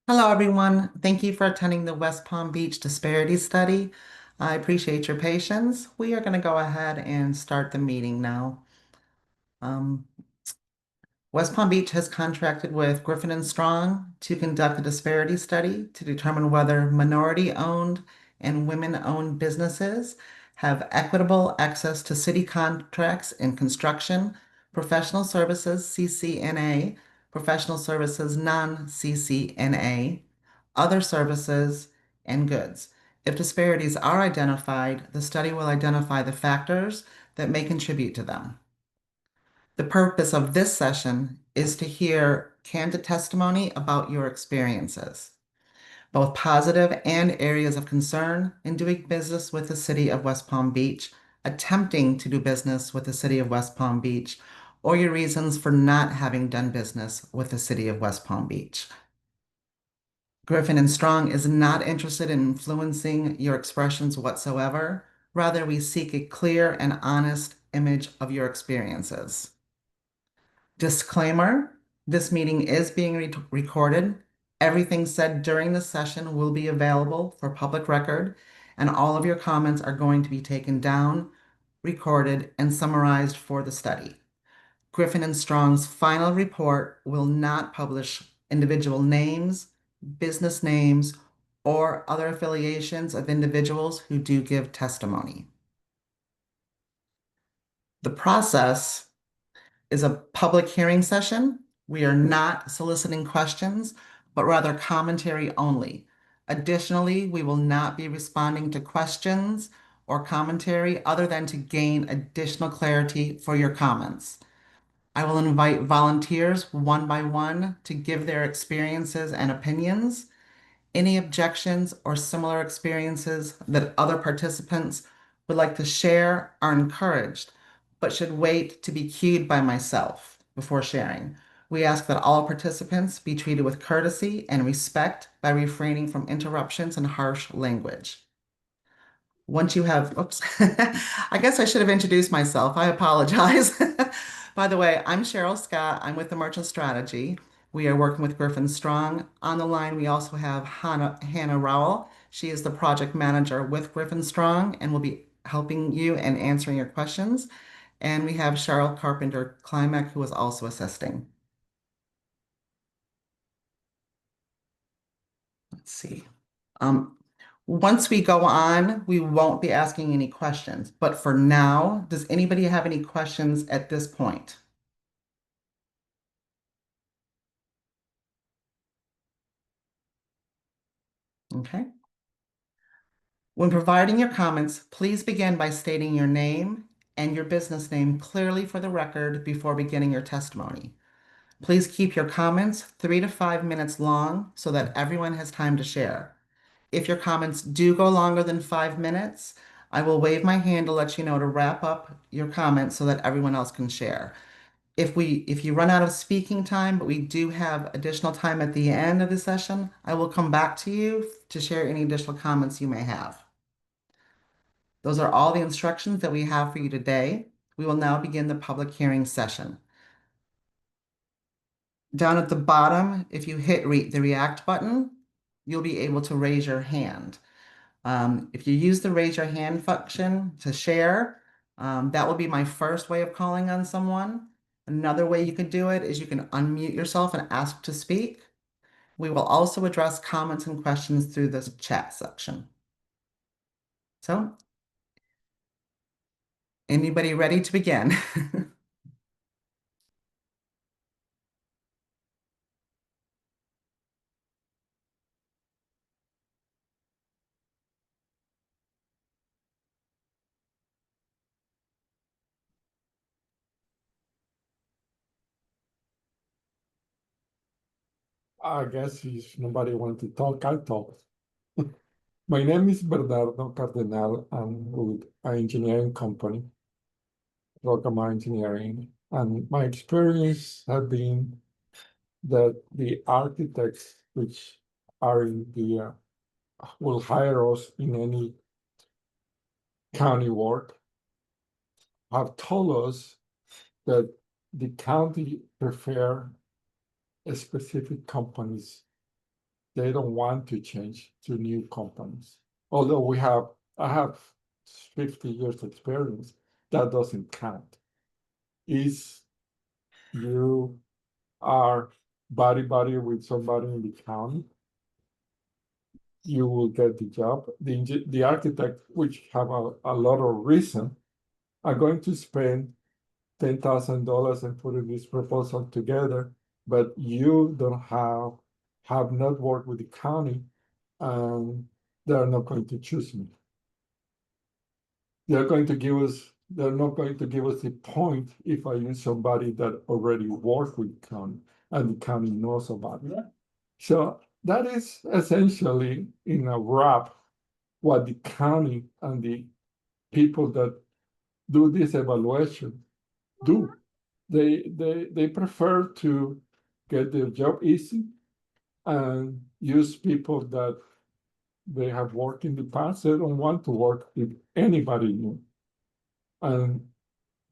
Hello, everyone. Thank you for attending the West Palm Beach Disparity Study. I appreciate your patience. We are going to go ahead and start the meeting now. Um, West Palm Beach has contracted with Griffin and Strong to conduct a disparity study to determine whether minority-owned and women-owned businesses have equitable access to city contracts in construction, professional services, CCNA, professional services, non-CCNA, other services, and goods. If disparities are identified, the study will identify the factors that may contribute to them. The purpose of this session is to hear candid testimony about your experiences, both positive and areas of concern in doing business with the city of West Palm Beach, attempting to do business with the city of West Palm Beach, or your reasons for not having done business with the city of West Palm Beach. Griffin and Strong is not interested in influencing your expressions whatsoever. Rather, we seek a clear and honest image of your experiences. Disclaimer, this meeting is being recorded. Everything said during the session will be available for public record, and all of your comments are going to be taken down, recorded, and summarized for the study. Griffin and Strong's final report will not publish individual names, business names, or other affiliations of individuals who do give testimony. The process is a public hearing session. We are not soliciting questions, but rather commentary only. Additionally, we will not be responding to questions or commentary other than to gain additional clarity for your comments. I will invite volunteers one by one to give their experiences and opinions. Any objections or similar experiences that other participants would like to share are encouraged, but should wait to be cued by myself before sharing. We ask that all participants be treated with courtesy and respect by refraining from interruptions and harsh language. Once you have, oops, I guess I should have introduced myself. I apologize. By the way, I'm Cheryl Scott. I'm with the Merchant Strategy. We are working with Griffin Strong. On the line, we also have Hannah Rowell. She is the project manager with Griffin Strong and will be helping you and answering your questions. And we have Cheryl Carpenter Klimek, who is also assisting. Let's see. Um, Once we go on, we won't be asking any questions. But for now, does anybody have any questions at this point? Okay. When providing your comments, please begin by stating your name and your business name clearly for the record before beginning your testimony. Please keep your comments 3 to 5 minutes long so that everyone has time to share. If your comments do go longer than 5 minutes, I will wave my hand to let you know to wrap up your comments so that everyone else can share. If you run out of speaking time, but we do have additional time at the end of the session, I will come back to you to share any additional comments you may have. Those are all the instructions that we have for you today. We will now begin the public hearing session. Down at the bottom, if you hit the react button, you'll be able to raise your hand. If you use the raise your hand function to share, that will be my first way of calling on someone. Another way you can do it is you can unmute yourself and ask to speak. We will also address comments and questions through this chat section. So, anybody ready to begin? I guess if nobody wants to talk, I'll talk. My name is Bernardo Cardenal. I'm with an engineering company, Rocama Engineering, and my experience has been that the architects which are in the will hire us in any county work have told us that the county prefer specific companies they don't want to change to new companies. Although I have 50 years experience, that doesn't count. Is you are buddy with somebody in the county, you will get the job. The architect, which have a lot of reason, are going to spend $10,000 and putting this proposal together, but you don't have not worked with the county, and they're not going to choose me. They're not going to give us a point if I use somebody that already worked with the county and the county knows about it. So that is essentially in a wrap what the county and the people that do this evaluation do. They prefer to get their job easy and use people that they have worked in the past. They don't want to work with anybody new. And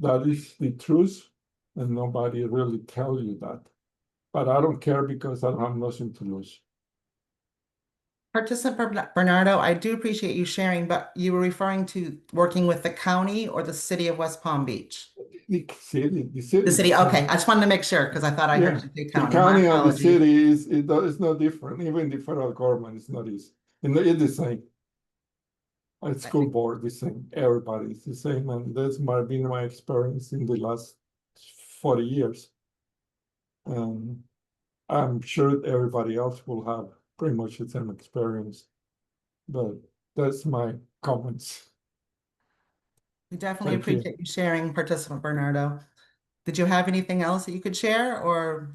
that is the truth, and nobody really tell you that. But I don't care because I don't have nothing to lose. Participant Bernardo, I do appreciate you sharing, but you were referring to working with the county or the city of West Palm Beach? The city, The city, okay. I just wanted to make sure because I thought I Yeah, heard you say the county. My county and the apologies. city is not different. Even the federal government is not easy. And it's the same. At school board, the same. Everybody is the same, and that's been my experience in the last 40 years. I'm sure everybody else will have pretty much the same experience, but that's my comments. We definitely Thank you. appreciate you sharing, participant Bernardo. Did you have anything else that you could share, or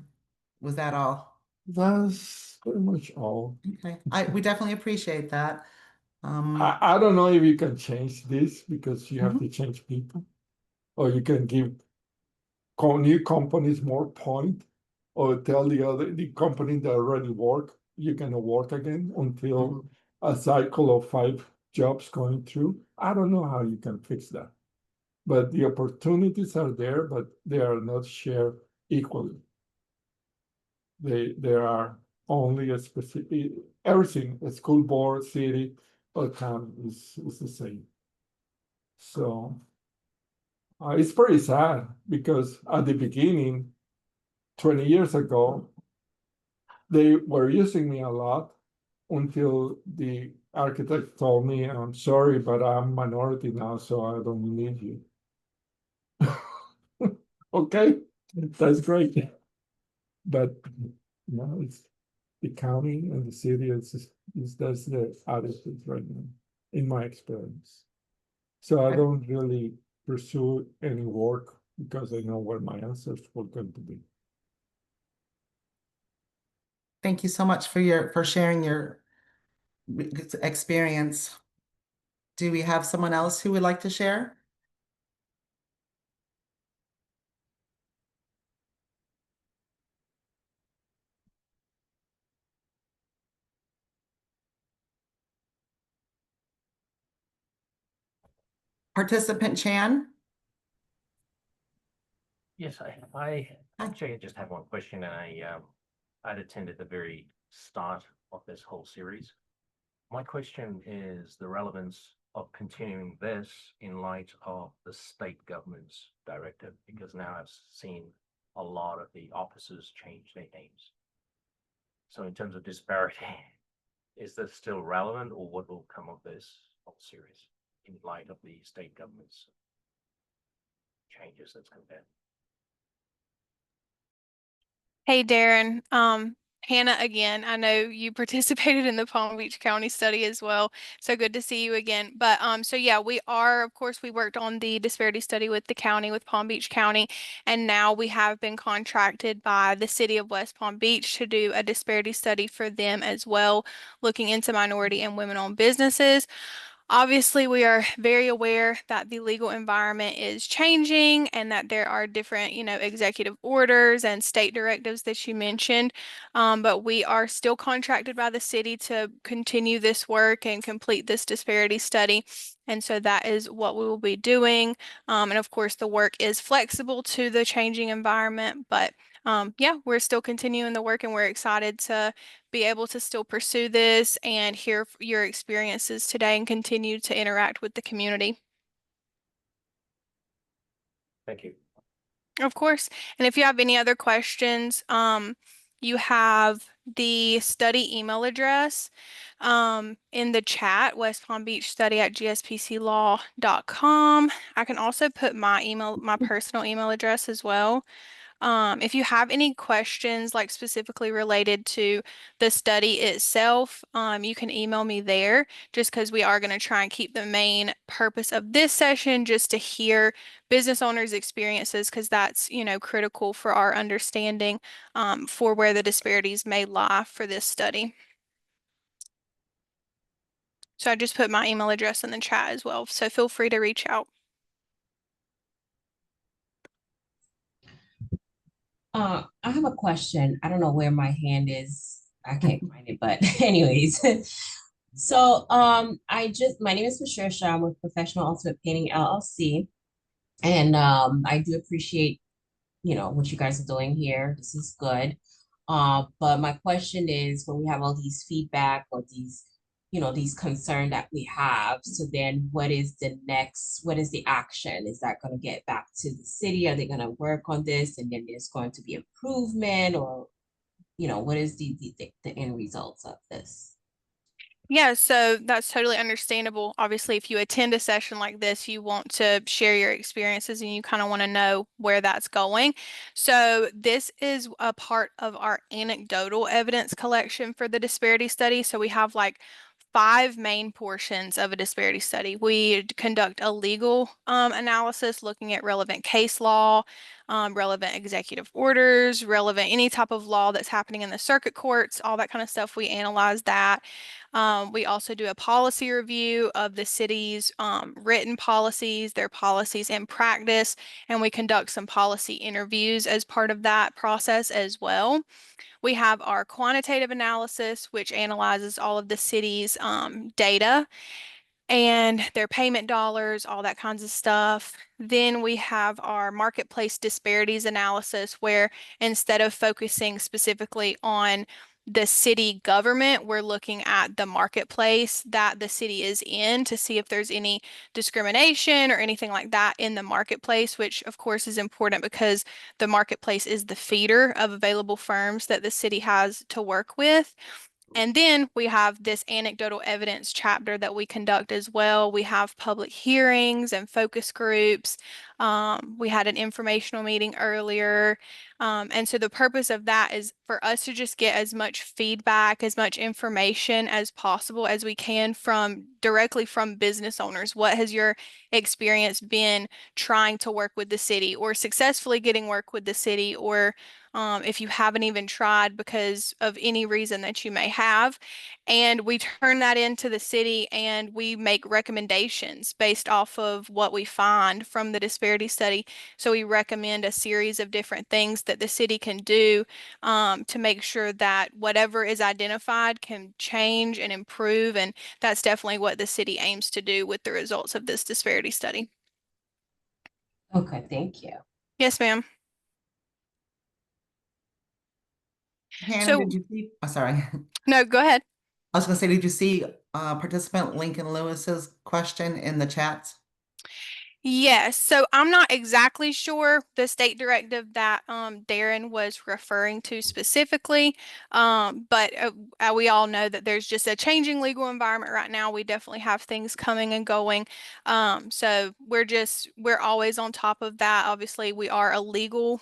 was that all? That's pretty much all. Okay, we definitely appreciate that. I don't know if you can change this because you have Mhm. to change people, or you can give new companies more point, or tell the company that already work, you cannot work again until Mhm. a cycle of 5 jobs going through. I don't know how you can fix that. But the opportunities are there, but they are not shared equally. There are only a specific, everything, a school board, city, or town is the same. So it's pretty sad because at the beginning, 20 years ago, they were using me a lot until the architect told me, I'm sorry, but I'm minority now, so I don't need you. Okay, that's great. But no, it's the county and the city that's the attitude right now, in my experience. So I don't really pursue any work because I know where my answers were going to be. Thank you so much for sharing your experience. Do we have someone else who would like to share? Participant Chan? Yes, I actually just have one question, and I'd attended the very start of this whole series. My question is the relevance of continuing this in light of the state government's directive, because now I've seen a lot of the offices change their names. So in terms of disparity, is this still relevant, or what will come of this whole series in light of the state government's changes that's compared? Hey Darren, Hannah again. I know you participated in the Palm Beach County study as well. So good to see you again. But so yeah, we are, of course, we worked on the disparity study with the county, with Palm Beach County, and now we have been contracted by the city of West Palm Beach to do a disparity study for them as well, looking into minority and women-owned businesses. Obviously, we are very aware that the legal environment is changing and that there are different, executive orders and state directives that you mentioned. But we are still contracted by the city to continue this work and complete this disparity study. And so that is what we will be doing. And of course, the work is flexible to the changing environment, but yeah, we're still continuing the work and we're excited to be able to still pursue this and hear your experiences today and continue to interact with the community. Thank you. Of course. And if you have any other questions, you have the study email address in the chat, West Palm Beach Study at gspclaw.com. I can also put my personal email address as well. If you have any questions, like specifically related to the study itself, you can email me there just because we are going to try and keep the main purpose of this session just to hear business owners' experiences because that's, critical for our understanding for where the disparities may lie for this study. So I just put my email address in the chat as well. So feel free to reach out. I have a question. I don't know where my hand is. I can't find it, but anyways. So, my name is Patricia. I'm with Professional Ultimate Painting LLC. And I do appreciate, what you guys are doing here. This is good. But my question is when we have all these feedback or these concern that we have, so then what is the action? Is that going to get back to the city? Are they going to work on this and then there's going to be improvement, or what is the end results of this? Yeah, so that's totally understandable. Obviously, if you attend a session like this, you want to share your experiences and you kind of want to know where that's going. So this is a part of our anecdotal evidence collection for the disparity study. So we have like 5 main portions of a disparity study. We conduct a legal analysis looking at relevant case law, relevant executive orders, relevant any type of law that's happening in the circuit courts, all that kind of stuff. We analyze that. We also do a policy review of the city's written policies, their policies in practice, and we conduct some policy interviews as part of that process as well. We have our quantitative analysis, which analyzes all of the city's data and their payment dollars, all that kinds of stuff. Then we have our marketplace disparities analysis, where instead of focusing specifically on the city government, we're looking at the marketplace that the city is in to see if there's any discrimination or anything like that in the marketplace, which of course is important because the marketplace is the feeder of available firms that the city has to work with. And then we have this anecdotal evidence chapter that we conduct as well. We have public hearings and focus groups. We had an informational meeting earlier. And so the purpose of that is for us to just get as much feedback, as much information as possible as we can directly from business owners. What has your experience been trying to work with the city or successfully getting work with the city, or if you haven't even tried because of any reason that you may have. And we turn that into the city and we make recommendations based off of what we find from the disparity study. So we recommend a series of different things that the city can do to make sure that whatever is identified can change and improve. And that's definitely what the city aims to do with the results of this disparity study. Okay, thank you. Yes, ma'am. Hannah, So- did you see? Oh, sorry. No, go ahead. I was going to say, did you see participant Lincoln Lewis's question in the chat? Yes, so I'm not exactly sure the state directive that Darren was referring to specifically, but we all know that there's just a changing legal environment right now. We definitely have things coming and going, so we're always on top of that. Obviously, we are a legal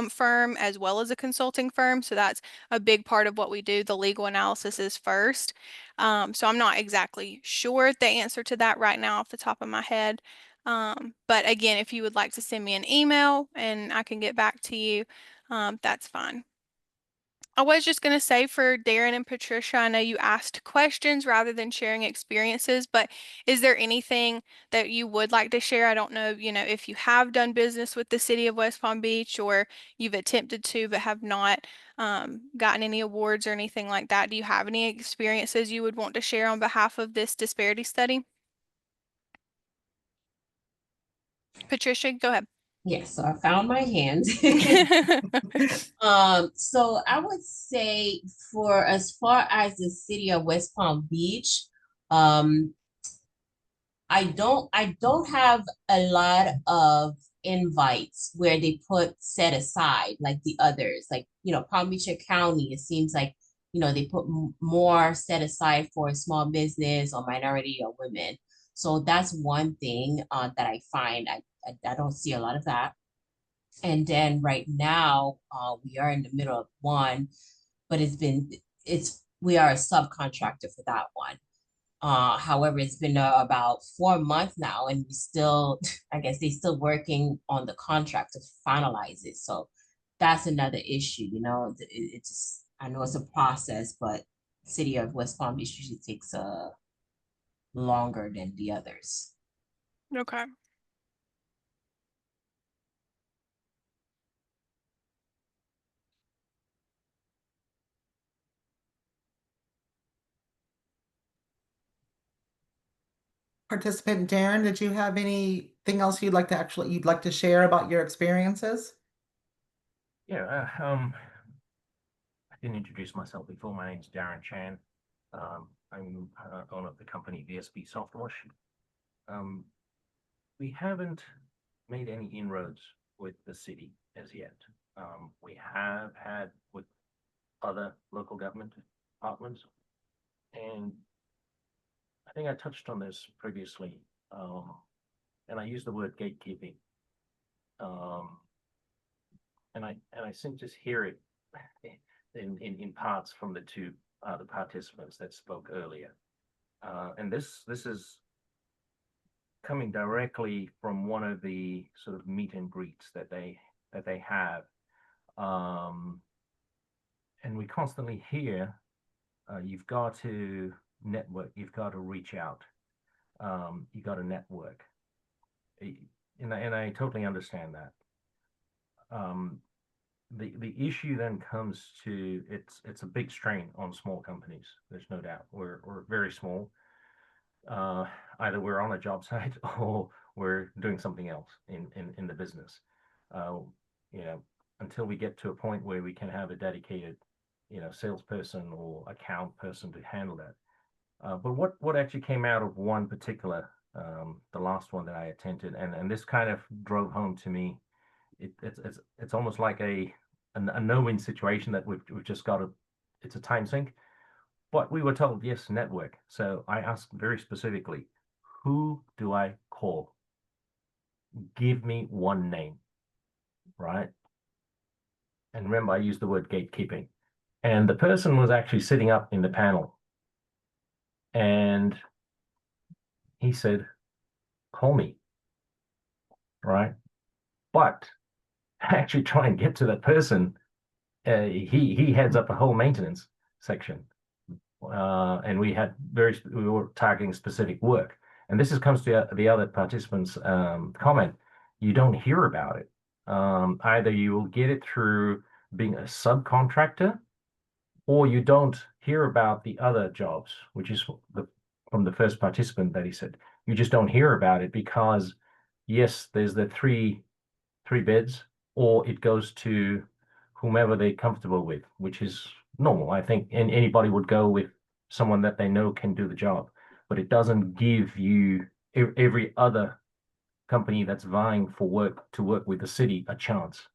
firm as well as a consulting firm, so that's a big part of what we do. The legal analysis is first, so I'm not exactly sure the answer to that right now off the top of my head. But again, if you would like to send me an email and I can get back to you, that's fine. I was just going to say for Darren and Patricia, I know you asked questions rather than sharing experiences, but is there anything that you would like to share? I don't know, if you have done business with the city of West Palm Beach or you've attempted to but have not gotten any awards or anything like that. Do you have any experiences you would want to share on behalf of this disparity study? Patricia, go ahead. Yes, so I found my hand. So I would say for as far as the city of West Palm Beach, um, I don't have a lot of invites where they put set aside like the others. Like, Palm Beach County, it seems like, they put more set aside for small business or minority or women. So that's one thing that I find I don't see a lot of that. And then right now, we are in the middle of one, but we are a subcontractor for that one. However, it's been about 4 months now, and we still, I guess they're still working on the contract to finalize it. So that's another issue, it's just, I know it's a process, but city of West Palm Beach usually takes longer than the others. Okay. Participant Darren, did you have anything else you'd like to share about your experiences? Yeah, I didn't introduce myself before. My name's Darren Chan. I'm owner of the company VSB Softwash. We haven't made any inroads with the city as yet. We have had with other local government departments, and I think I touched on this previously, and I used the word gatekeeping. And I seem to hear it in parts from the two the participants that spoke earlier, and this is coming directly from one of the sort of meet and greets that they have, and we constantly hear you've got to network, you've got to reach out, you got to network, and I totally understand that. The issue then comes to it's a big strain on small companies. There's no doubt. We're very small. Either we're on a job site or we're doing something else in the business. Until we get to a point where we can have a dedicated, salesperson or account person to handle that. But what actually came out of one particular, the last one that I attended, and this kind of drove home to me. It's almost like a no-win situation that we've just got to. It's a time sink, but we were told yes, network. So I asked very specifically, who do I call? Give me one name, right? And remember, I used the word gatekeeping, and the person was actually sitting up in the panel, and he said, "Call me," right? But actually try and get to that person. He heads up a whole maintenance section, and we were targeting specific work. And this comes to the other participants' comment. You don't hear about it. Either you will get it through being a subcontractor, or you don't hear about the other jobs, which is from the first participant that he said. You just don't hear about it because, yes, there's the three bids, or it goes to whomever they're comfortable with, which is normal. I think anybody would go with someone that they know can do the job, but it doesn't give you every other company that's vying for work to work with the city a chance.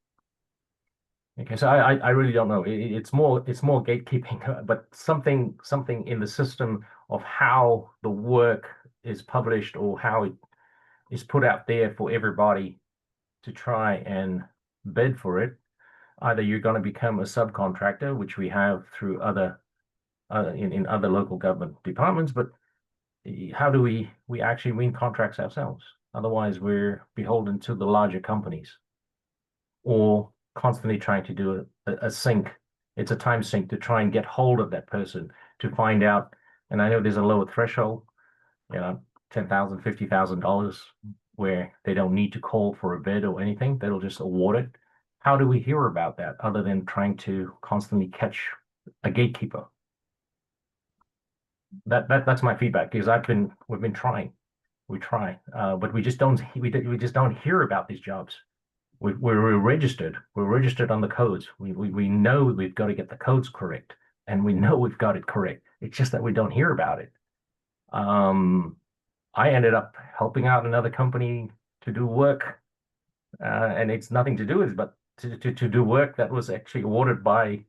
Okay, so I really don't know. It's more gatekeeping, but something in the system of how the work is published or how it is put out there for everybody to try and bid for it. Either you're going to become a subcontractor, which we have through other in other local government departments, but how do we actually win contracts ourselves? Otherwise, we're beholden to the larger companies, or constantly trying to do a sync. It's a time sink to try and get hold of that person to find out. And I know there's a lower threshold, $10,000, $50,000, where they don't need to call for a bid or anything. They'll just award it. How do we hear about that other than trying to constantly catch a gatekeeper? That's my feedback, because we've been trying. We try, but we just don't hear about these jobs. We're registered. We're registered on the codes. We know we've got to get the codes correct, and we know we've got it correct. It's just that we don't hear about it. I ended up helping out another company to do work, and it's nothing to do with it, but to do work that was actually awarded by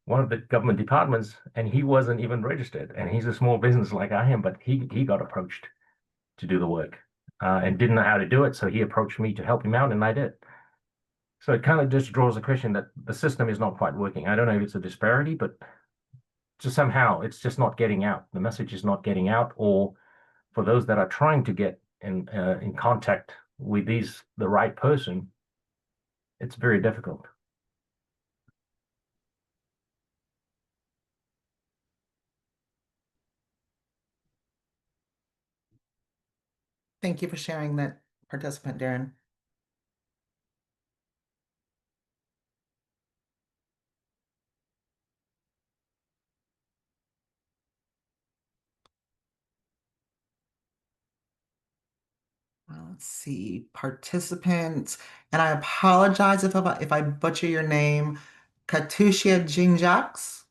one of the government departments, and he wasn't even registered. And he's a small business like I am, but he got approached to do the work and didn't know how to do it. So he approached me to help him out, and I did. So it kind of just draws the question that the system is not quite working. I don't know if it's a disparity, but just somehow it's just not getting out. The message is not getting out, or for those that are trying to get in contact with the right person, it's very difficult. Thank you for sharing that, participant Darren. Let's see, participant, and I apologize if I butcher your name, Katusha Jinjax.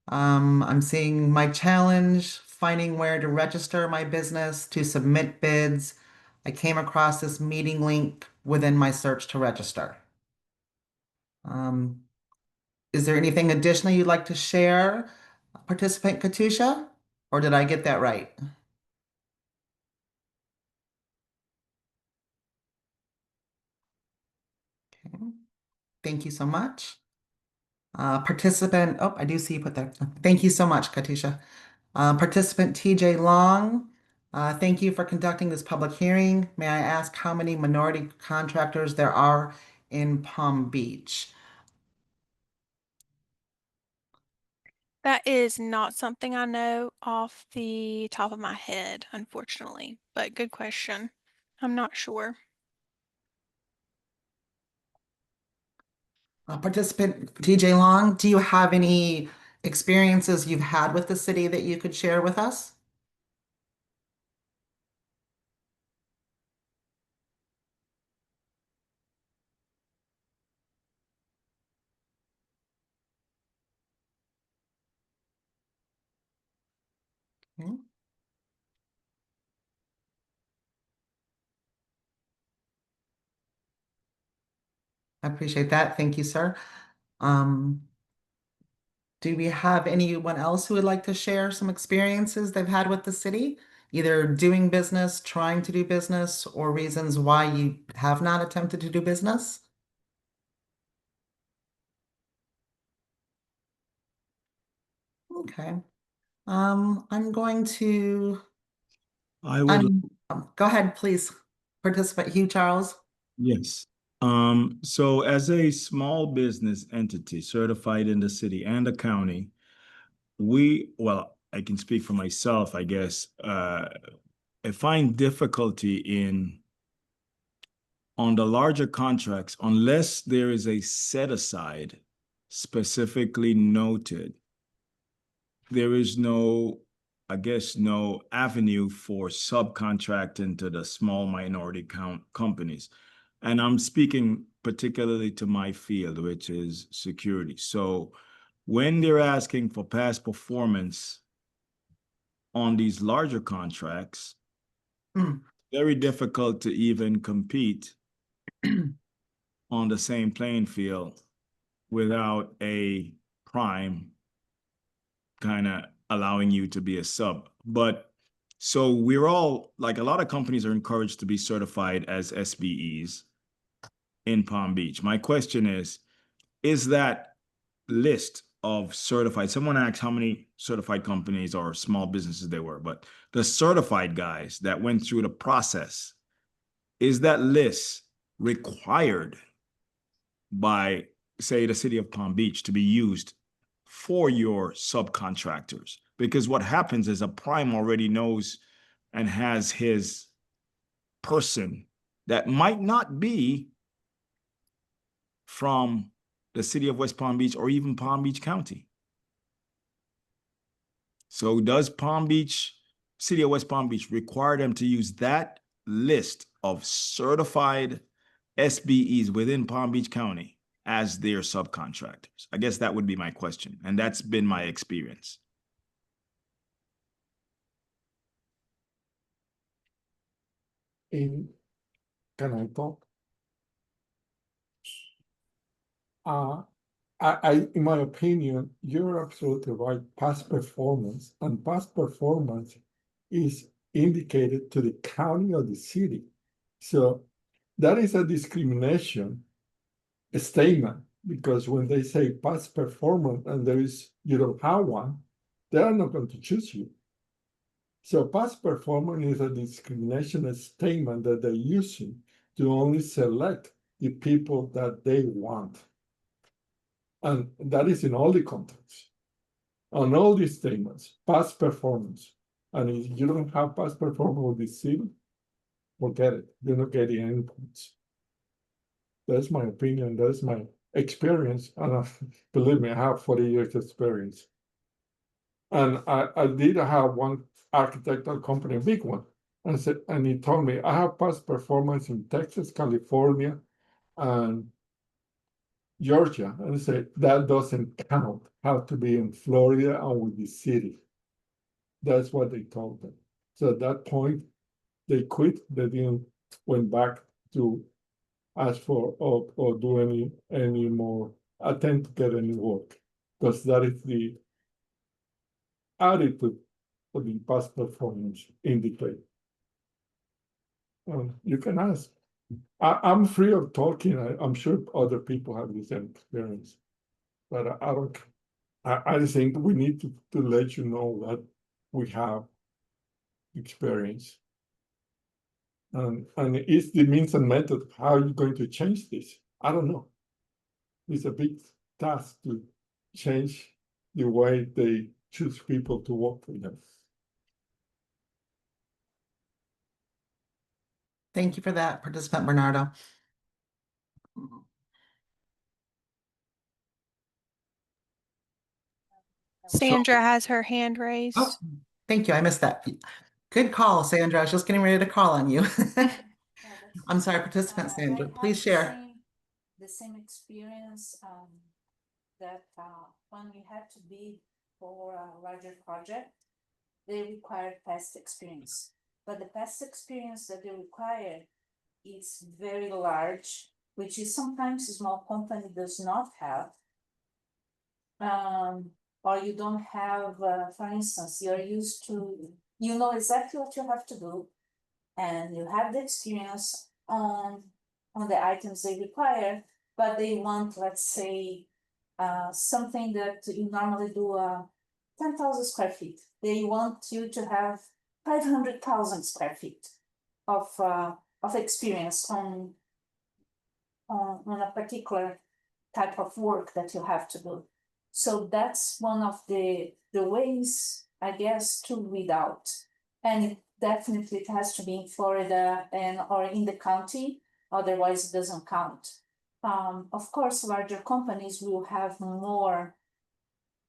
I'm seeing my challenge, finding where to register my business to submit bids. I came across this meeting link within my search to register. Is there anything additional you'd like to share, participant Katusha? Or did I get that right? Okay. Thank you so much. Participant, oh, I do see you put that. Thank you so much, Katusha. Participant TJ Long, thank you for conducting this public hearing. May I ask how many minority contractors there are in Palm Beach? That is not something I know off the top of my head, unfortunately, but good question. I'm not sure. Participant TJ Long, do you have any experiences you've had with the city that you could share with us? Okay. I appreciate that. Thank you, sir. Um, do we have anyone else who would like to share some experiences they've had with the city, either doing business, trying to do business, or reasons why you have not attempted to do business? Okay. I'm going to, I would, go ahead, please. Participant Hugh Charles. yes. So as a small business entity certified in the city and the county, well, I can speak for myself, I guess. I find difficulty on the larger contracts, unless there is a set aside specifically noted, there is no, I guess, no avenue for subcontracting to the small minority companies. And I'm speaking particularly to my field, which is security. So when they're asking for past performance on these larger contracts, very difficult to even compete on the same playing field without a prime kind of allowing you to be a sub. But so we're all, like, a lot of companies are encouraged to be certified as SBEs in Palm Beach. My question is that list of certified, someone asked how many certified companies or small businesses there were, but the certified guys that went through the process, is that list required by, say, the city of Palm Beach to be used for your subcontractors? Because what happens is a prime already knows and has his person that might not be from the city of West Palm Beach or even Palm Beach County. So does Palm Beach City of West Palm Beach require them to use that list of certified SBEs within Palm Beach County as their subcontractors? I guess that would be my question, and that's been my experience. Can I talk? In my opinion, you're absolutely right. Past performance is indicated to the county or the city. So that is a discrimination statement, because when they say past performance and you don't have one, they are not going to choose you. So past performance is a discrimination statement that they're using to only select the people that they want. And that is in all the contracts. On all these statements, past performance. And if you don't have past performance with the city, forget it. You're not getting any points. That's my opinion. That's my experience. And believe me, I have 40 years experience. And I did have one architectural company, a big one. And he told me, I have past performance in Texas, California, and Georgia. And I said, that doesn't count. Have to be in Florida and with the city. That's what they told them. So at that point, they quit. They didn't went back to ask for or do any more attempt to get any work, because that is the attitude of the past performance indicate. You can ask. I'm free of talking. I'm sure other people have the same experience, but I don't. I think we need to let you know that we have experience. And it's the means and method. How are you going to change this? I don't know. It's a big task to change the way they choose people to work for them. Thank you for that, participant Bernardo. Sandra has her hand raised. Oh, thank you. I missed that. Good call, Sandra. I was just getting ready to call on you. I'm sorry, participant Sandra, please share. The same experience that when we had to bid for a larger project, they required past experience. But the past experience that they require is very large, which is sometimes a small company does not have. Or you don't have, for instance, you're used to, you know exactly what you have to do, and you have the experience on the items they require, but they want, let's say, something that you normally do 10,000 square feet. They want you to have 500,000 square feet of experience on a particular type of work that you have to do. So that's one of the ways, I guess, to weed out. And it definitely has to be in Florida or in the county, otherwise it doesn't count. Of course, larger companies will have more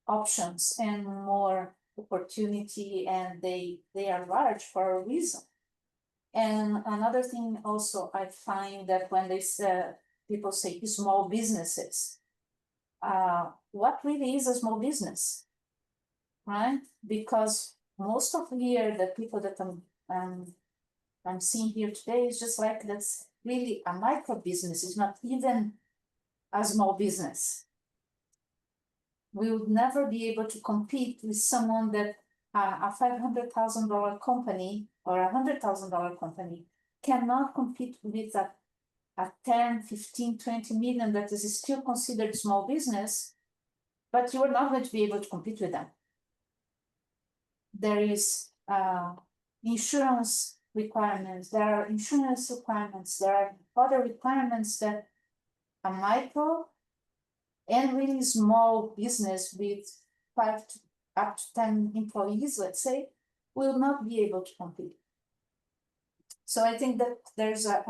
options and more opportunity, and they are large for a reason. And another thing also, I find that when people say small businesses, what really is a small business, right? Because most of here, the people that I'm seeing here today is just like, that's really a micro business. It's not even a small business. We would never be able to compete with someone that a $500,000 company or $100,000 company cannot compete with a 10, 15, 20 million that is still considered small business, but you are not going to be able to compete with them. There is insurance requirements, there are insurance requirements, there are other requirements that a micro and really small business with 5 to up to 10 employees, let's say, will not be able to compete. So I think that there's a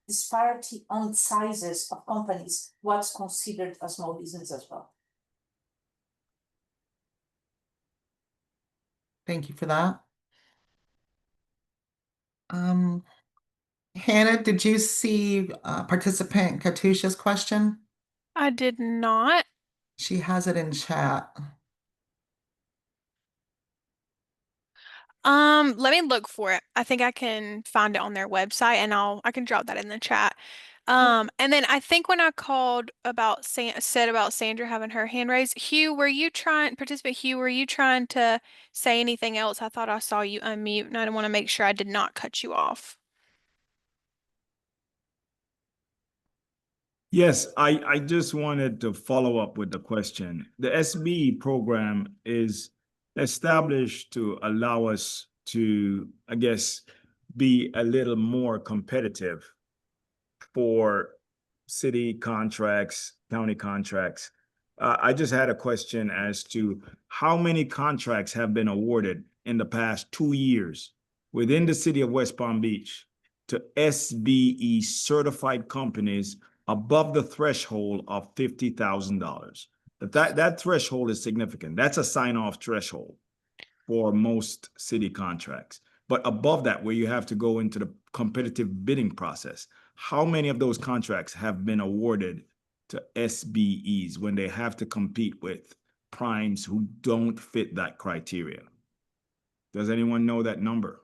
disparity on sizes of companies, what's considered a small business as well. Thank you for that. Um, Hannah, did you see participant Katusha's question? I did not. She has it in chat. Let me look for it. I think I can find it on their website and I can drop that in the chat. And then I think when I called about said about Sandra having her hand raised, Hugh, participant Hugh, were you trying to say anything else? I thought I saw you unmute and I want to make sure I did not cut you off. Yes, I just wanted to follow up with the question. The SB program is established to allow us to, I guess, be a little more competitive for city contracts, county contracts. I just had a question as to how many contracts have been awarded in the past 2 years within the city of West Palm Beach to SBE certified companies above the threshold of $50,000. That threshold is significant. That's a sign-off threshold for most city contracts. But above that, where you have to go into the competitive bidding process, how many of those contracts have been awarded to SBEs when they have to compete with primes who don't fit that criteria? Does anyone know that number?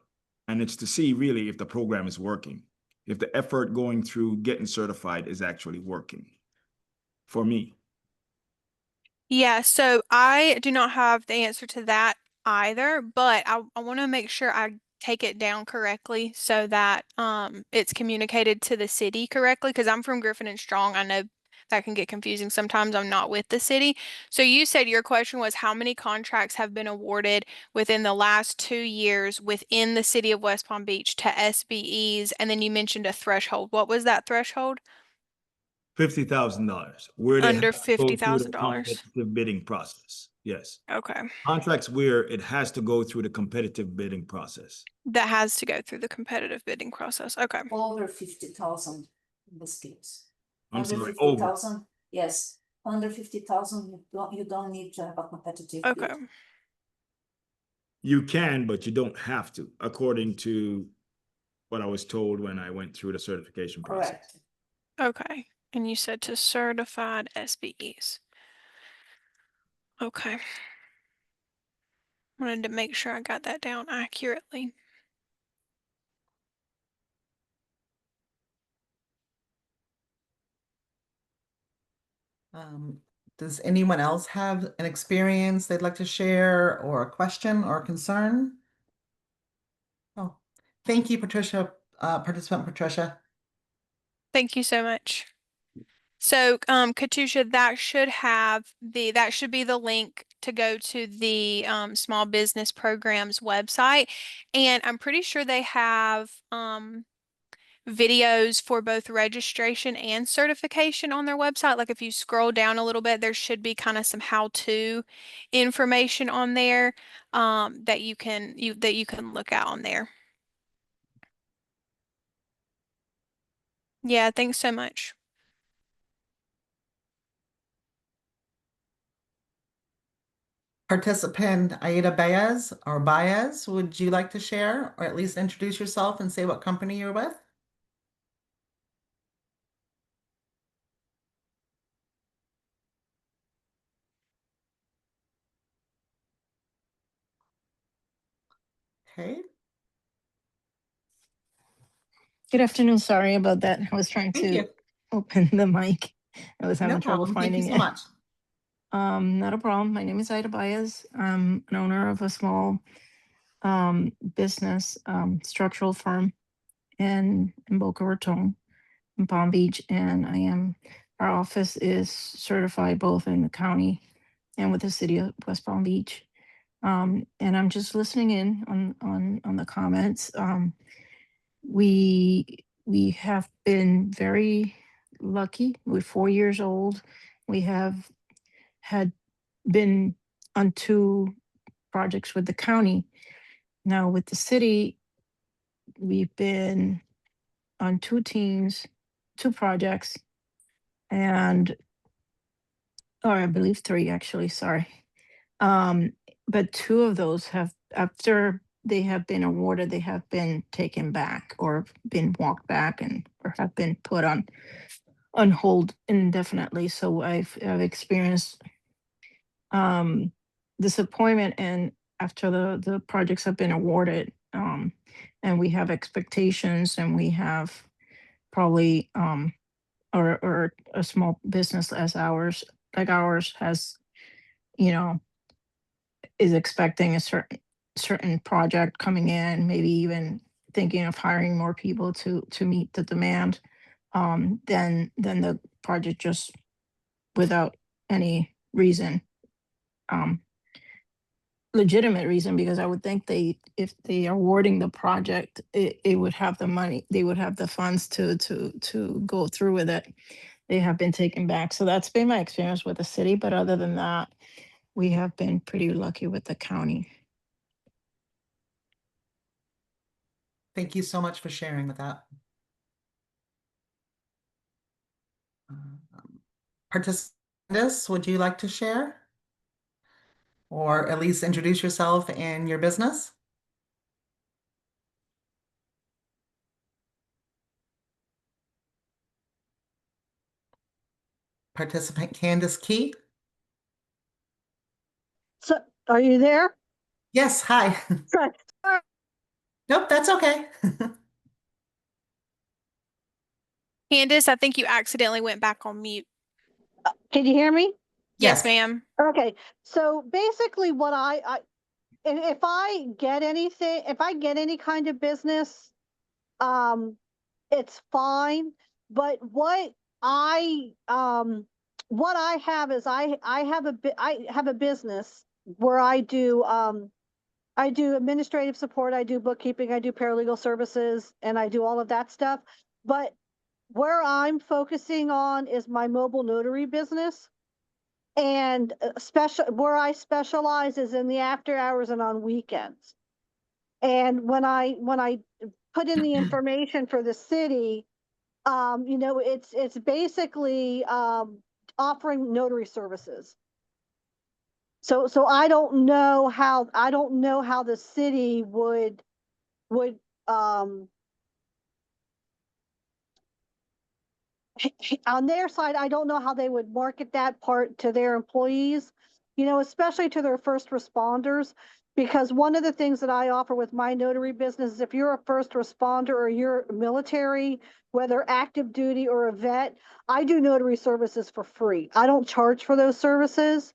And it's to see really if the program is working, if the effort going through getting certified is actually working for me. Yeah, so I do not have the answer to that either, but I want to make sure I take it down correctly so that it's communicated to the city correctly because I'm from Griffin and Strong. I know that can get confusing sometimes. I'm not with the city. So you said your question was how many contracts have been awarded within the last 2 years within the city of West Palm Beach to SBEs, and then you mentioned a threshold. What was that threshold? $50,000, where they Under have to go through the $50,000. competitive bidding process. Yes. Okay. Contracts where it has to go through the competitive bidding process. That has to go through the competitive bidding process. Okay. Over 50,000 in this case. I'm Under sorry, 50,000, yes, under 50,000, you don't need to have a competitive Okay. bid. You can, but you don't have to, according to what I was told when I went through the certification process. Correct. Okay. And you said to certified SBEs. Okay. Wanted to make sure I got that down accurately. Does anyone else have an experience they'd like to share or a question or concern? Oh, thank you, Patricia, participant Patricia. Thank you so much. So, Katusha, that should be the link to go to the small business programs website. And I'm pretty sure they have videos for both registration and certification on their website. Like if you scroll down a little bit, there should be kind of some how-to information on there that you can look at on there. Yeah, thanks so much. Participant Aida Baez, would you like to share or at least introduce yourself and say what company you're with? Okay, Good afternoon. Sorry about that. I was trying thank to you. open the mic. I was having No trouble problem. Thank you finding so it. much. Not a problem. My name is Ida Baez. I'm an owner of a small business structural firm in Boca Raton, in Palm Beach, and our office is certified both in the county and with the city of West Palm Beach. And I'm just listening in on the comments. We have been very lucky. We're 4 years old. We have had been on 2 projects with the county. Now with the city, we've been on 2 teams, 2 projects, and or I believe 3 actually, sorry. But 2 of those have, after they have been awarded, they have been taken back or been walked back and or have been put on hold indefinitely. So I've experienced disappointment and after the projects have been awarded, and we have expectations and we have probably or a small business as ours, like ours has, you know, is expecting a certain project coming in, maybe even thinking of hiring more people to meet the demand, then the project just without any reason, um, legitimate reason, because I would think if they are awarding the project, it would have the money, they would have the funds to go through with it. They have been taken back. So that's been my experience with the city. But other than that, we have been pretty lucky with the county. Thank you so much for sharing with that. Participants, would you like to share? Or at least introduce yourself and your business? Participant Candace Key? So, are you there? Yes, hi. Sorry. Nope, that's okay. Candace, I think you accidentally went back on mute. Can you hear me? Yes, Yes. ma'am. Okay. So basically what if I get anything, if I get any kind of business, it's fine. But what I have is I have a business where I do administrative support, I do bookkeeping, I do paralegal services, and I do all of that stuff. But where I'm focusing on is my mobile notary business. And where I specialize is in the after hours and on weekends. And when I put in the information for the city, it's basically offering notary services. So I don't know how the city would on their side, I don't know how they would market that part to their employees, especially to their first responders. Because one of the things that I offer with my notary business is if you're a first responder or you're military, whether active duty or a vet, I do notary services for free. I don't charge for those services.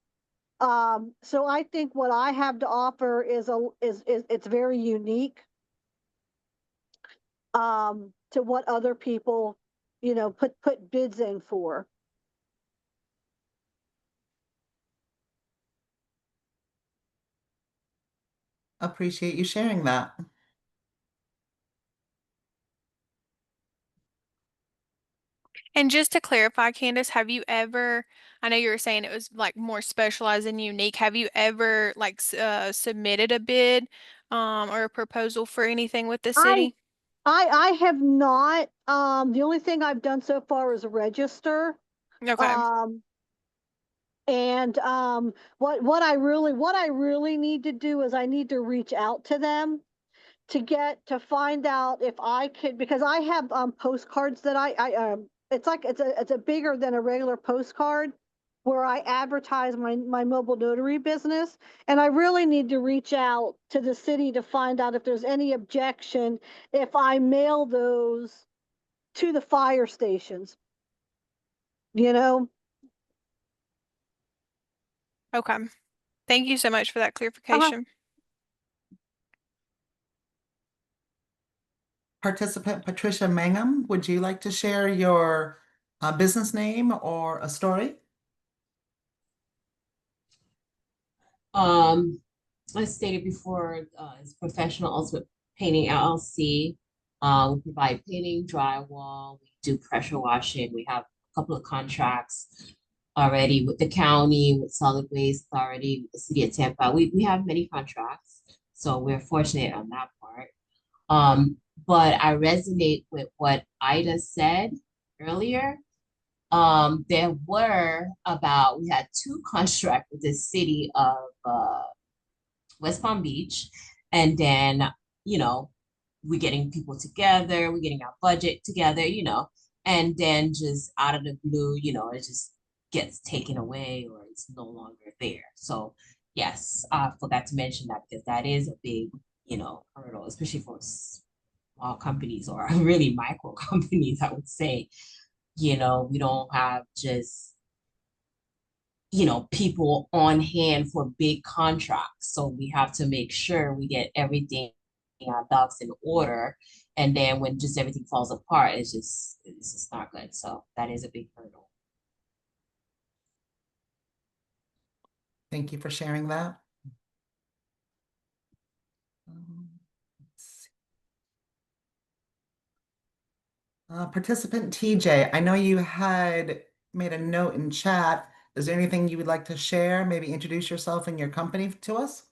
So I think what I have to offer is it's very unique to what other people put bids in for. Appreciate you sharing that. And just to clarify, Candace, have you ever, I know you were saying it was like more specialized and unique. Have you ever like submitted a bid or a proposal for anything with the city? I have not. The only thing I've done so far is register. Okay. And what I really need to do is I need to reach out to them to find out if I could, because I have postcards that it's a bigger than a regular postcard where I advertise my mobile notary business. And I really need to reach out to the city to find out if there's any objection if I mail those to the fire stations. Okay. Thank you so much for that clarification. Participant Patricia Mangum, would you like to share your business name or a story? As stated before, it's Professional Ultimate Painting LLC. We provide painting, drywall, we do pressure washing. We have a couple of contracts already with the county, with Solid Waste Authority, with the city of Tampa. We have many contracts, so we're fortunate on that part. But I resonate with what Ida said earlier. We had 2 contracts with the city of West Palm Beach, And then, you know, we're getting people together, we're getting our budget together, you know, and then just out of the blue, you know, it just gets taken away or it's no longer there. So yes, I forgot to mention that because that is a big, you know, hurdle, especially for small companies or really micro companies, I would say. You know, we don't have just, you know, people on hand for big contracts. So we have to make sure we get everything, our ducks in order. And then when just everything falls apart, it's just not good. So that is a big hurdle. Thank you for sharing that. Let's see. Participant TJ, I know you had made a note in chat. Is there anything you would like to share? Maybe introduce yourself and your company to us?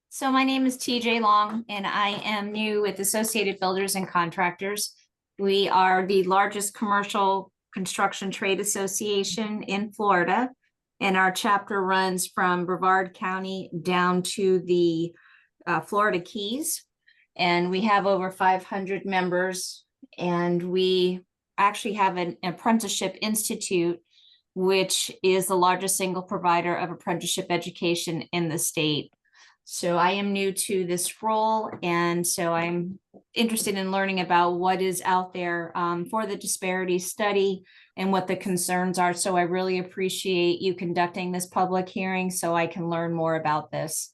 So my name is TJ Long and I am new with Associated Builders and Contractors. We are the largest commercial construction trade association in Florida. And our chapter runs from Brevard County down to the Florida Keys. And we have over 500 members. And we actually have an apprenticeship institute, which is the largest single provider of apprenticeship education in the state. So I am new to this role, and so I'm interested in learning about what is out there for the disparity study and what the concerns are. So I really appreciate you conducting this public hearing so I can learn more about this.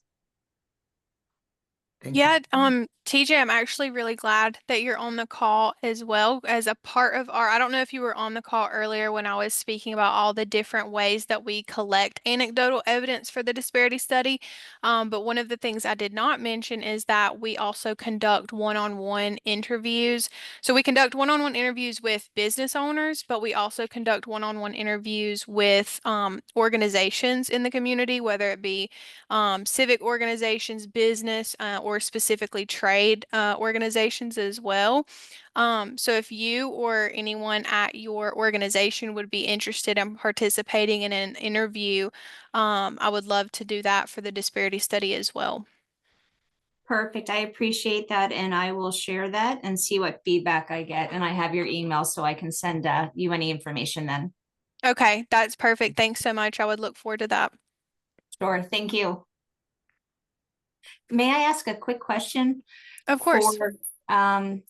Thank Yeah, you. TJ, I'm actually really glad that you're on the call as well as a part of our, I don't know if you were on the call earlier when I was speaking about all the different ways that we collect anecdotal evidence for the disparity study. But one of the things I did not mention is that we also conduct one-on-one interviews. So we conduct one-on-one interviews with business owners, but we also conduct one-on-one interviews with organizations in the community, whether it be civic organizations, business, or specifically trade organizations as well. So if you or anyone at your organization would be interested in participating in an interview, I would love to do that for the disparity study as well. Perfect. I appreciate that. And I will share that and see what feedback I get. And I have your email so I can send you any information then. Okay, that's perfect. Thanks so much. I would look forward to that. Sure. Thank you. May I ask a quick question? Of course. For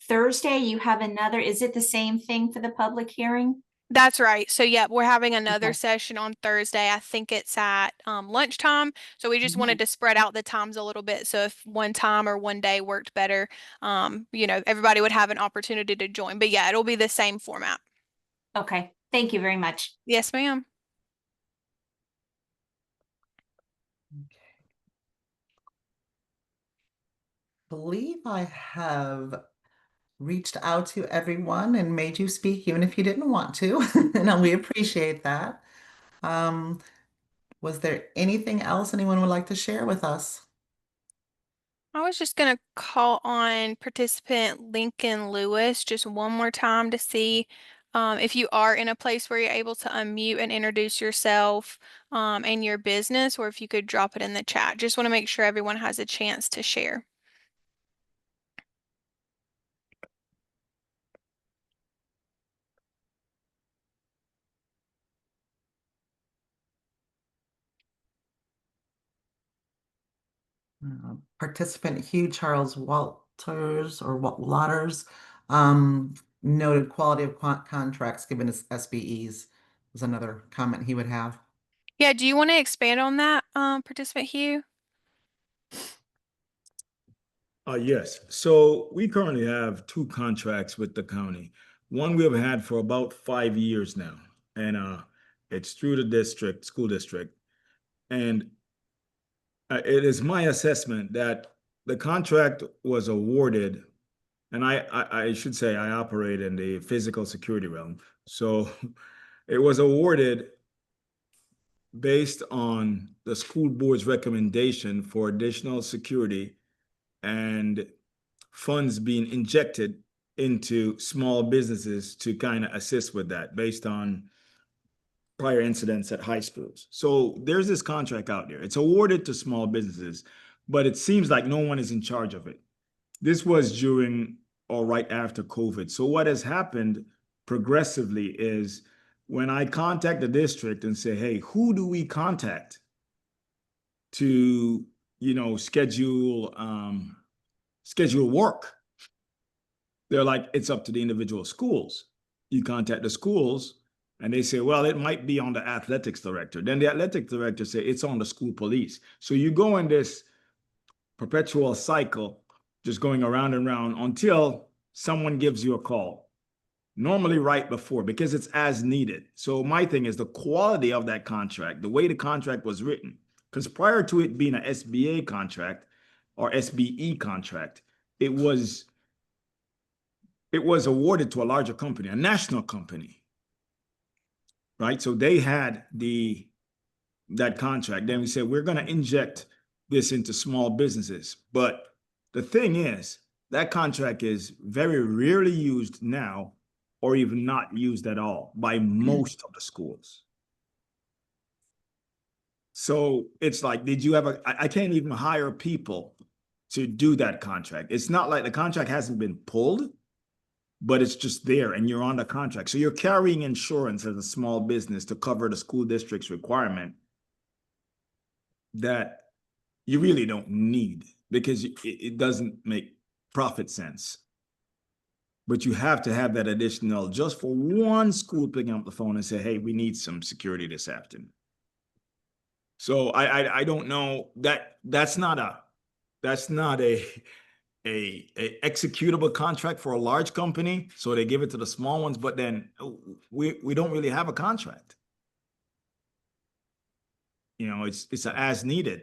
Thursday, you have another, is it the same thing for the public hearing? That's right. So yeah, we're having another Okay. session on Thursday. I think it's at lunchtime. So we just wanted to spread out the times a little bit. So if one time or one day worked better, you know, everybody would have an opportunity to join. But yeah, it'll be the same format. Okay. Thank you very much. Yes, ma'am. Believe I have reached out to everyone and made you speak, even if you didn't want to. And we appreciate that. Was there anything else anyone would like to share with us? I was just going to call on participant Lincoln Lewis just one more time to see if you are in a place where you're able to unmute and introduce yourself and your business, or if you could drop it in the chat. Just want to make sure everyone has a chance to share. Participant Hugh Charles Walters or Lauders noted quality of contracts given as SBEs was another comment he would have. Yeah, do you want to expand on that, participant Hugh? Yes. So we currently have 2 contracts with the county. One we have had for about 5 years now, and it's through the school district. And it is my assessment that the contract was awarded, and I should say I operate in the physical security realm. So it was awarded based on the school board's recommendation for additional security and funds being injected into small businesses to kind of assist with that based on prior incidents at high schools. So there's this contract out there. It's awarded to small businesses, but it seems like no one is in charge of it. This was during or right after COVID. So what has happened progressively is when I contact the district and say, hey, who do we contact to, schedule work? They're like, it's up to the individual schools. You contact the schools and they say, well, it might be on the athletics director. Then the athletic director say it's on the school police. So you go in this perpetual cycle, just going around and around until someone gives you a call. Normally right before, because it's as needed. So my thing is the quality of that contract, the way the contract was written, because prior to it being an SBA contract or SBE contract, it was awarded to a larger company, a national company, right? So they had that contract. Then we said, we're going to inject this into small businesses. But the thing is, that contract is very rarely used now, or even not used at all by most of the schools. So it's like, did you ever, I can't even hire people to do that contract. It's not like the contract hasn't been pulled, but it's just there and you're on the contract. So you're carrying insurance as a small business to cover the school district's requirement that you really don't need because it doesn't make profit sense. But you have to have that additional just for one school picking up the phone and say, hey, we need some security this afternoon. So I don't know that's not a executable contract for a large company. So they give it to the small ones, but then we don't really have a contract. It's as needed.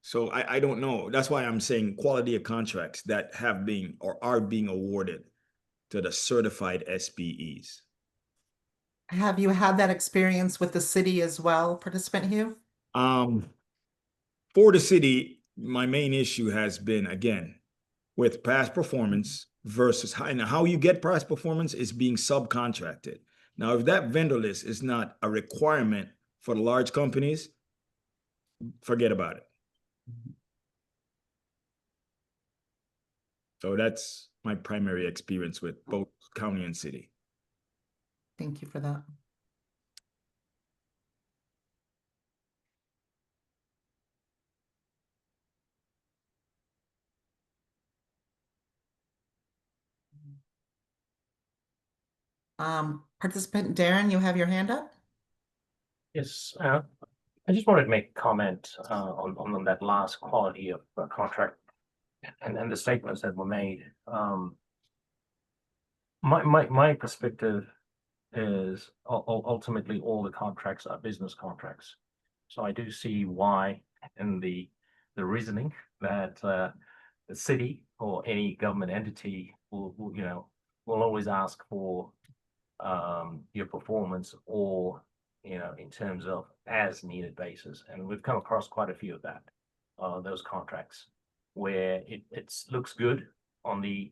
So I don't know. That's why I'm saying quality of contracts that have been or are being awarded to the certified SBEs. Have you had that experience with the city as well, participant Hugh? For the city, my main issue has been, again, with past performance versus how you get past performance is being subcontracted. Now, if that vendor list is not a requirement for the large companies, forget about it. So that's my primary experience with both county and city. Thank you for that. Participant Darren, you have your hand up? Yes, I just wanted to make a comment on that last quality of contract and the statements that were made. My perspective is ultimately all the contracts are business contracts. So I do see why in the reasoning that the city or any government entity will always ask for your performance or in terms of as needed basis. And we've come across quite a few of those contracts where it looks good on the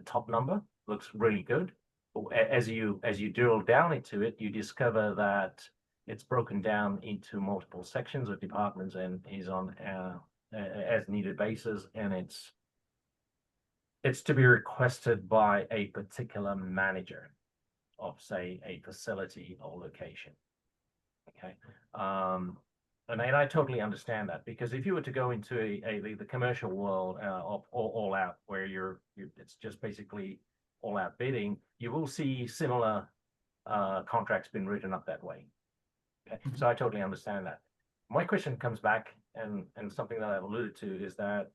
top number, looks really good. But as you drill down into it, you discover that it's broken down into multiple sections of departments and is on as needed basis, and it's to be requested by a particular manager of, say, a facility or location. Okay, and I totally understand that, because if you were to go into the commercial world of all out, where it's just basically all out bidding, you will see similar contracts being written up that way. Okay, so I totally understand that. My question comes back, and something that I've alluded to is that,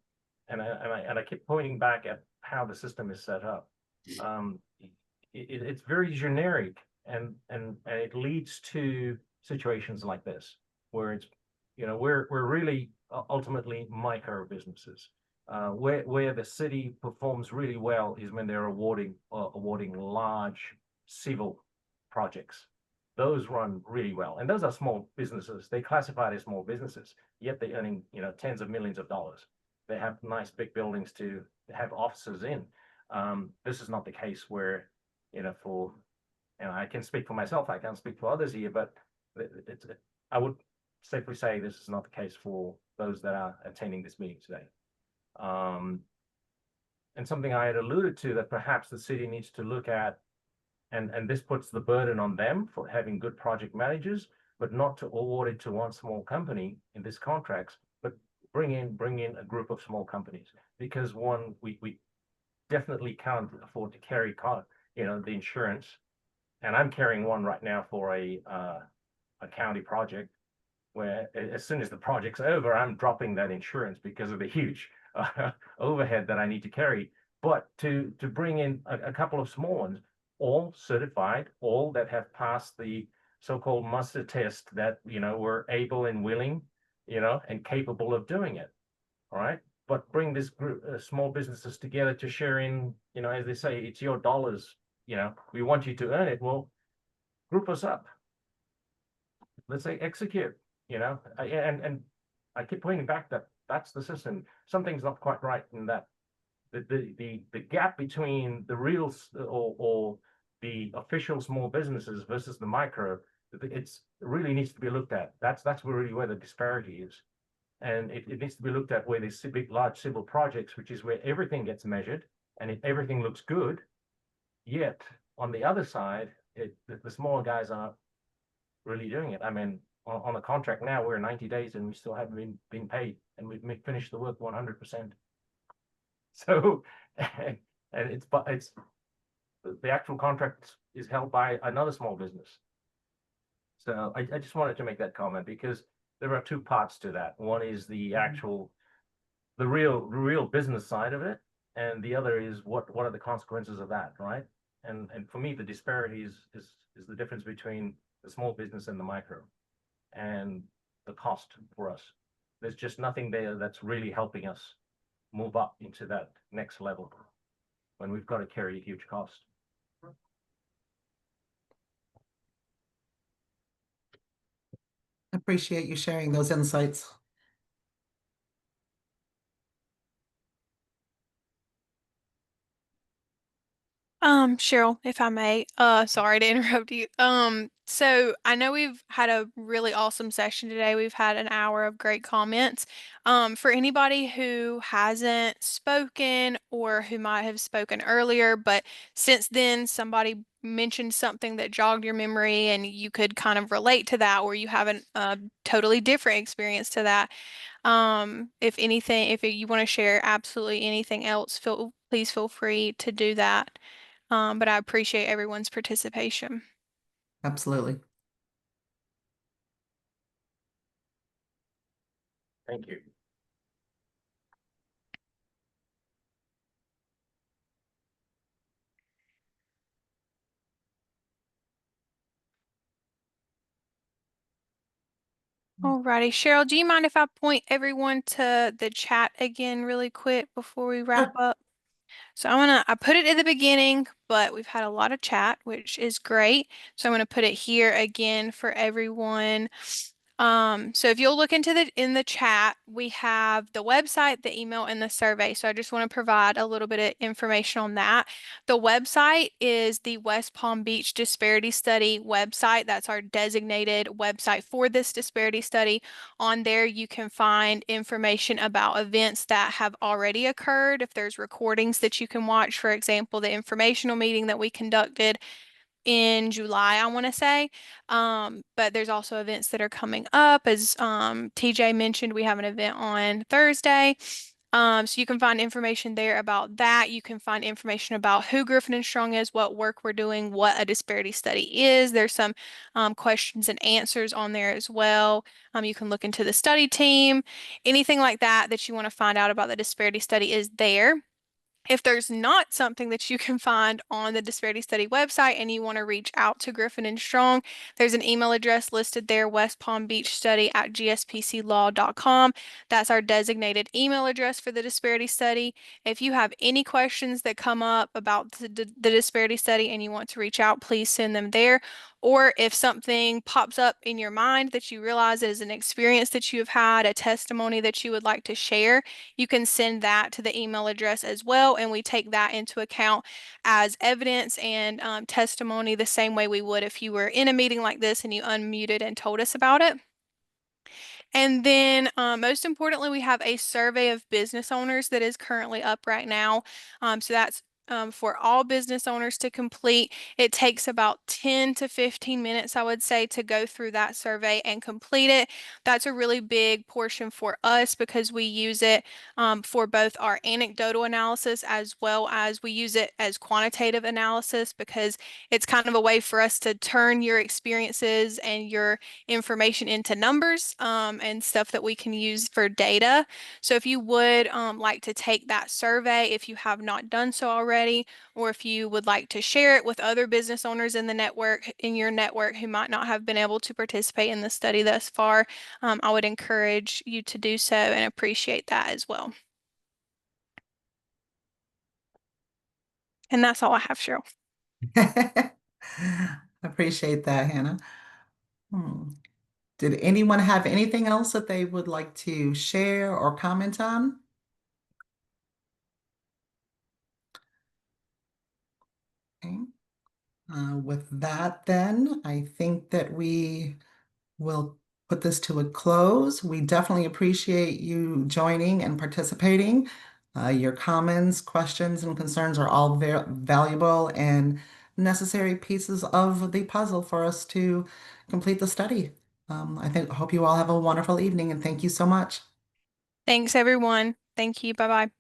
and I keep pointing back at how the system is set up. It's very generic, and it leads to situations like this, where it's we're really ultimately micro businesses. Where the city performs really well is when they're awarding large civil projects. Those run really well, and those are small businesses. They classify as small businesses, yet they're earning tens of millions of dollars. They have nice big buildings to have offices in. This is not the case where, I can speak for myself, I can't speak for others here, but I would safely say this is not the case for those that are attending this meeting today. And something I had alluded to that perhaps the city needs to look at, and this puts the burden on them for having good project managers, but not to award it to one small company in this contracts, but bring in a group of small companies, because one, we definitely can't afford to carry the insurance, and I'm carrying one right now for a county project, where as soon as the project's over, I'm dropping that insurance because of the huge overhead that I need to carry. But to bring in a couple of small ones, all certified, all that have passed the so-called muster test, that were able and willing, and capable of doing it. All right. But bring this group, small businesses together to share in, as they say, it's your dollars. We want you to earn it. Well, group us up. Let's say execute. And I keep pointing back that that's the system. Something's not quite right in that. The gap between the real or the official small businesses versus the micro, it really needs to be looked at. That's really where the disparity is. And it needs to be looked at where there's big, large civil projects, which is where everything gets measured and everything looks good. Yet on the other side, the smaller guys aren't really doing it. I mean, on a contract now, we're 90 days and we still haven't been paid, and we've finished the work 100%. So, and it's the actual contract is held by another small business. So I just wanted to make that comment, because there are two parts to that. One is the actual, the real business side of it, and the other is what are the consequences of that, right? And for me, the disparity is the difference between the small business and the micro, and the cost for us. There's just nothing there that's really helping us move up into that next level when we've got to carry a huge cost. Appreciate you sharing those insights. Cheryl, if I may, sorry to interrupt you. So I know we've had a really awesome session today. We've had an hour of great comments. For anybody who hasn't spoken or who might have spoken earlier, but since then somebody mentioned something that jogged your memory and you could kind of relate to that, or you have a totally different experience to that. If you want to share absolutely anything else, please feel free to do that. But I appreciate everyone's participation. Absolutely. Thank you. Alrighty, Cheryl, do you mind if I point everyone to the chat again really quick before we wrap up? So I put it at the beginning, but we've had a lot of chat, which is great. So I'm going to put it here again for everyone. So if you'll look in the chat, we have the website, the email, and the survey. So I just want to provide a little bit of information on that. The website is the West Palm Beach Disparity Study website. That's our designated website for this disparity study. On there, you can find information about events that have already occurred. If there's recordings that you can watch, for example, the informational meeting that we conducted in July, I want to say. But there's also events that are coming up. As TJ mentioned, we have an event on Thursday. So you can find information there about that. You can find information about who Griffin and Strong is, what work we're doing, what a disparity study is. There's some questions and answers on there as well. You can look into the study team. Anything like that that you want to find out about the disparity study is there. If there's not something that you can find on the Disparity Study website and you want to reach out to Griffin and Strong, there's an email address listed there, westpalmbeachstudy@gspclaw.com. That's our designated email address for the Disparity Study. If you have any questions that come up about the Disparity Study and you want to reach out, please send them there. or if something pops up in your mind that you realize is an experience that you have had, a testimony that you would like to share, you can send that to the email address as well, and we take that into account as evidence and testimony the same way we would if you were in a meeting like this and you unmuted and told us about it. And then most importantly, we have a survey of business owners that is currently up right now. So that's for all business owners to complete. It takes about 10 to 15 minutes, I would say, to go through that survey and complete it. That's a really big portion for us because we use it for both our anecdotal analysis as well as we use it as quantitative analysis, because it's kind of a way for us to turn your experiences and your information into numbers and stuff that we can use for data. So if you would like to take that survey, if you have not done so already, or if you would like to share it with other business owners in the network, in your network, who might not have been able to participate in the study thus far, I would encourage you to do so and appreciate that as well. And that's all I have, Cheryl. Appreciate that, Hannah. Did anyone have anything else that they would like to share or comment on? Okay. With that, then, I think that we will put this to a close. We definitely appreciate you joining and participating. Your comments, questions, and concerns are all very valuable and necessary pieces of the puzzle for us to complete the study. Hope you all have a wonderful evening, and thank you so much. Thanks, everyone. Thank you. Bye-bye.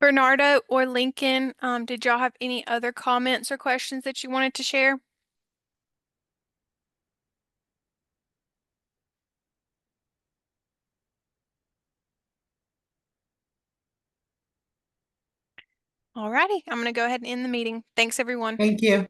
Bernardo or Lincoln, did y'all have any other comments or questions that you wanted to share? Alrighty, I'm going to go ahead and end the meeting. Thanks, everyone. Thank you.